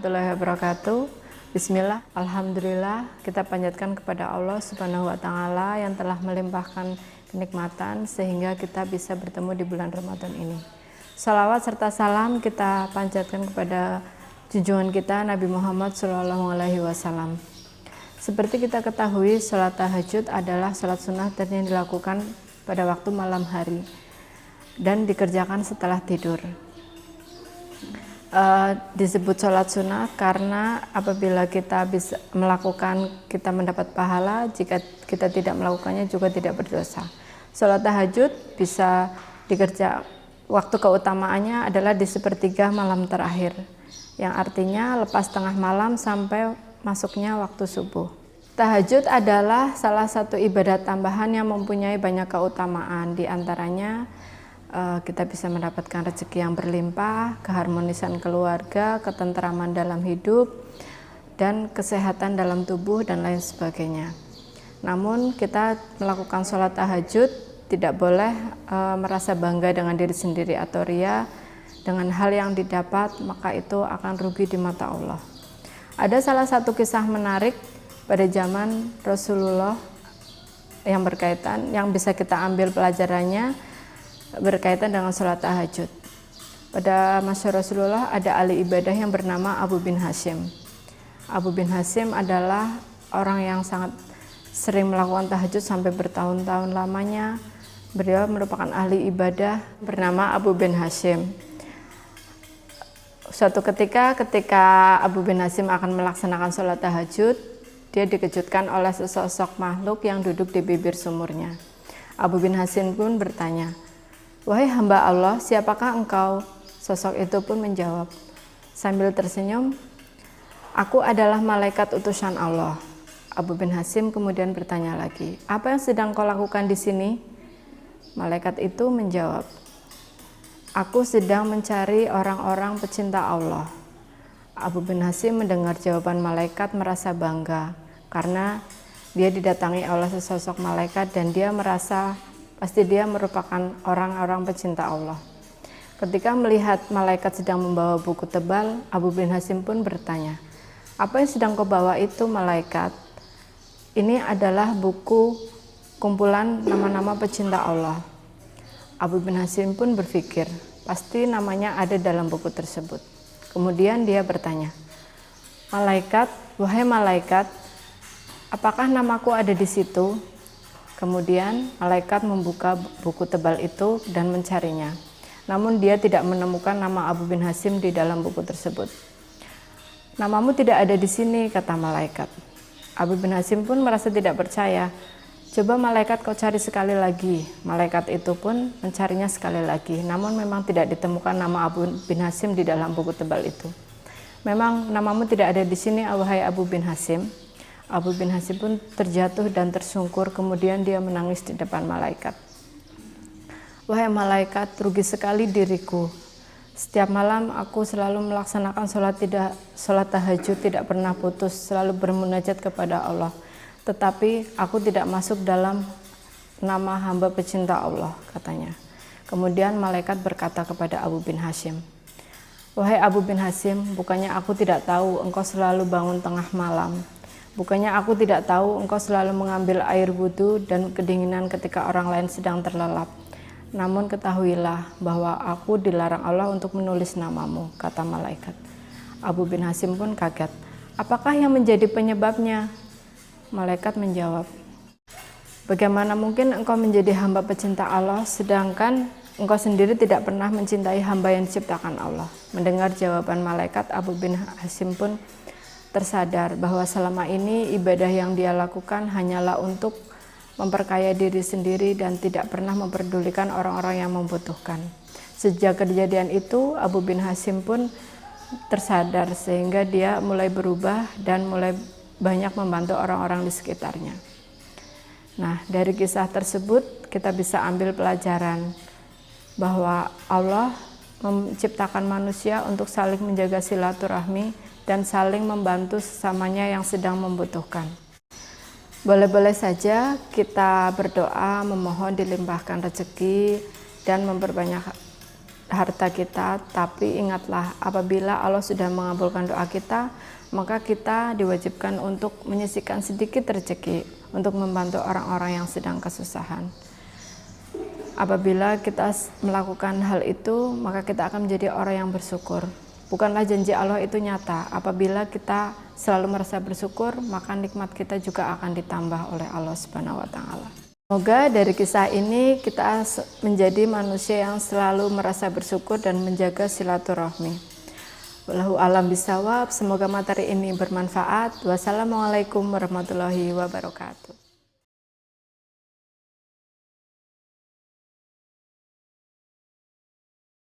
warahmatullahi wabarakatuh. Bismillah, alhamdulillah, kita panjatkan kepada Allah Subhanahu wa Ta'ala yang telah melimpahkan kenikmatan sehingga kita bisa bertemu di bulan Ramadan ini. Salawat serta salam kita panjatkan kepada junjungan kita Nabi Muhammad SAW. Seperti kita ketahui, sholat tahajud adalah sholat sunnah dan yang dilakukan pada waktu malam hari dan dikerjakan setelah tidur. Disebut sholat sunnah karena apabila kita bisa melakukan, kita mendapat pahala, jika kita tidak melakukannya juga tidak berdosa. Sholat tahajud bisa dikerja, waktu keutamaannya adalah di sepertiga malam terakhir, yang artinya lepas tengah malam sampai masuknya waktu subuh. Tahajud adalah salah satu ibadat tambahan yang mempunyai banyak keutamaan, di antaranya kita bisa mendapatkan rezeki yang berlimpah, keharmonisan keluarga, ketentraman dalam hidup, dan kesehatan dalam tubuh, dan lain sebagainya. Namun kita melakukan sholat tahajud tidak boleh merasa bangga dengan diri sendiri atau ria dengan hal yang didapat, maka itu akan rugi di mata Allah. Ada salah satu kisah menarik pada zaman Rasulullah yang bisa kita ambil pelajarannya berkaitan dengan sholat tahajud. Pada masa Rasulullah ada ahli ibadah yang bernama Abu bin Hashim. Abu bin Hashim adalah orang yang sangat sering melakukan tahajud sampai bertahun-tahun lamanya. Beliau merupakan ahli ibadah bernama Abu bin Hashim. Suatu ketika Abu bin Hashim akan melaksanakan sholat tahajud, dia dikejutkan oleh sesosok makhluk yang duduk di bibir sumurnya. Abu bin Hashim pun bertanya, "Wahai hamba Allah, siapakah engkau?" Sosok itu pun menjawab sambil tersenyum, "Aku adalah malaikat utusan Allah." Abu bin Hashim kemudian bertanya lagi, "Apa yang sedang kau lakukan di sini?" Malaikat itu menjawab, "Aku sedang mencari orang-orang pecinta Allah." Abu bin Hashim mendengar jawaban malaikat merasa bangga karena dia didatangi oleh sesosok malaikat dan dia merasa pasti dia merupakan orang-orang pecinta Allah. Ketika melihat malaikat sedang membawa buku tebal, Abu bin Hashim pun bertanya, "Apa yang sedang kau bawa itu, malaikat?" "Ini adalah buku kumpulan nama-nama pecinta Allah." Abu bin Hashim pun berpikir, pasti namanya ada dalam buku tersebut. Kemudian dia bertanya, "Malaikat, wahai malaikat, apakah namaku ada di situ?" Kemudian malaikat membuka buku tebal itu dan mencarinya. Namun dia tidak menemukan nama Abu bin Hashim di dalam buku tersebut. "Namamu tidak ada di sini," kata malaikat. Abu bin Hashim pun merasa tidak percaya. "Coba malaikat kau cari sekali lagi." Malaikat itu pun mencarinya sekali lagi. Namun memang tidak ditemukan nama Abu bin Hashim di dalam buku tebal itu. "Memang namamu tidak ada di sini, wahai Abu bin Hashim." Abu bin Hashim pun terjatuh dan tersungkur, kemudian dia menangis di depan malaikat. "Wahai malaikat, rugi sekali diriku. Setiap malam aku selalu melaksanakan sholat tahajud tidak pernah putus, selalu bermunajat kepada Allah. Tetapi aku tidak masuk dalam nama hamba pecinta Allah," katanya. Kemudian malaikat berkata kepada Abu bin Hashim, "Wahai Abu bin Hashim, bukannya aku tidak tahu engkau selalu bangun tengah malam. Bukannya aku tidak tahu engkau selalu mengambil air wudhu dan kedinginan ketika orang lain sedang terlelap. Namun ketahuilah bahwa aku dilarang Allah untuk menulis namamu," kata malaikat. Abu bin Hashim pun kaget. "Apakah yang menjadi penyebabnya?" Malaikat menjawab, "Bagaimana mungkin engkau menjadi hamba pecinta Allah sedangkan engkau sendiri tidak pernah mencintai hamba yang diciptakan Allah?" Mendengar jawaban malaikat, Abu bin Hashim pun tersadar bahwa selama ini ibadah yang dia lakukan hanyalah untuk memperkaya diri sendiri dan tidak pernah memperdulikan orang-orang yang membutuhkan. Sejak kejadian itu, Abu bin Hashim pun tersadar sehingga dia mulai berubah dan mulai banyak membantu orang-orang di sekitarnya. Nah, dari kisah tersebut kita bisa ambil pelajaran bahwa Allah menciptakan manusia untuk saling menjaga silaturahmi dan saling membantu sesamanya yang sedang membutuhkan. Boleh-boleh saja kita berdoa memohon dilimpahkan rezeki dan memperbanyak harta kita, tapi ingatlah apabila Allah sudah mengabulkan doa kita, maka kita diwajibkan untuk menyisihkan sedikit rezeki untuk membantu orang-orang yang sedang kesusahan. Apabila kita melakukan hal itu, maka kita akan menjadi orang yang bersyukur. Bukanlah janji Allah itu nyata. Apabila kita selalu merasa bersyukur, maka nikmat kita juga akan ditambah oleh Allah Subhanahu wa Ta'ala. Semoga dari kisah ini kita menjadi manusia yang selalu merasa bersyukur dan menjaga silaturahmi. Wallahu a'lam bishawab. Semoga materi ini bermanfaat. Wassalamualaikum warahmatullahi wabarakatuh.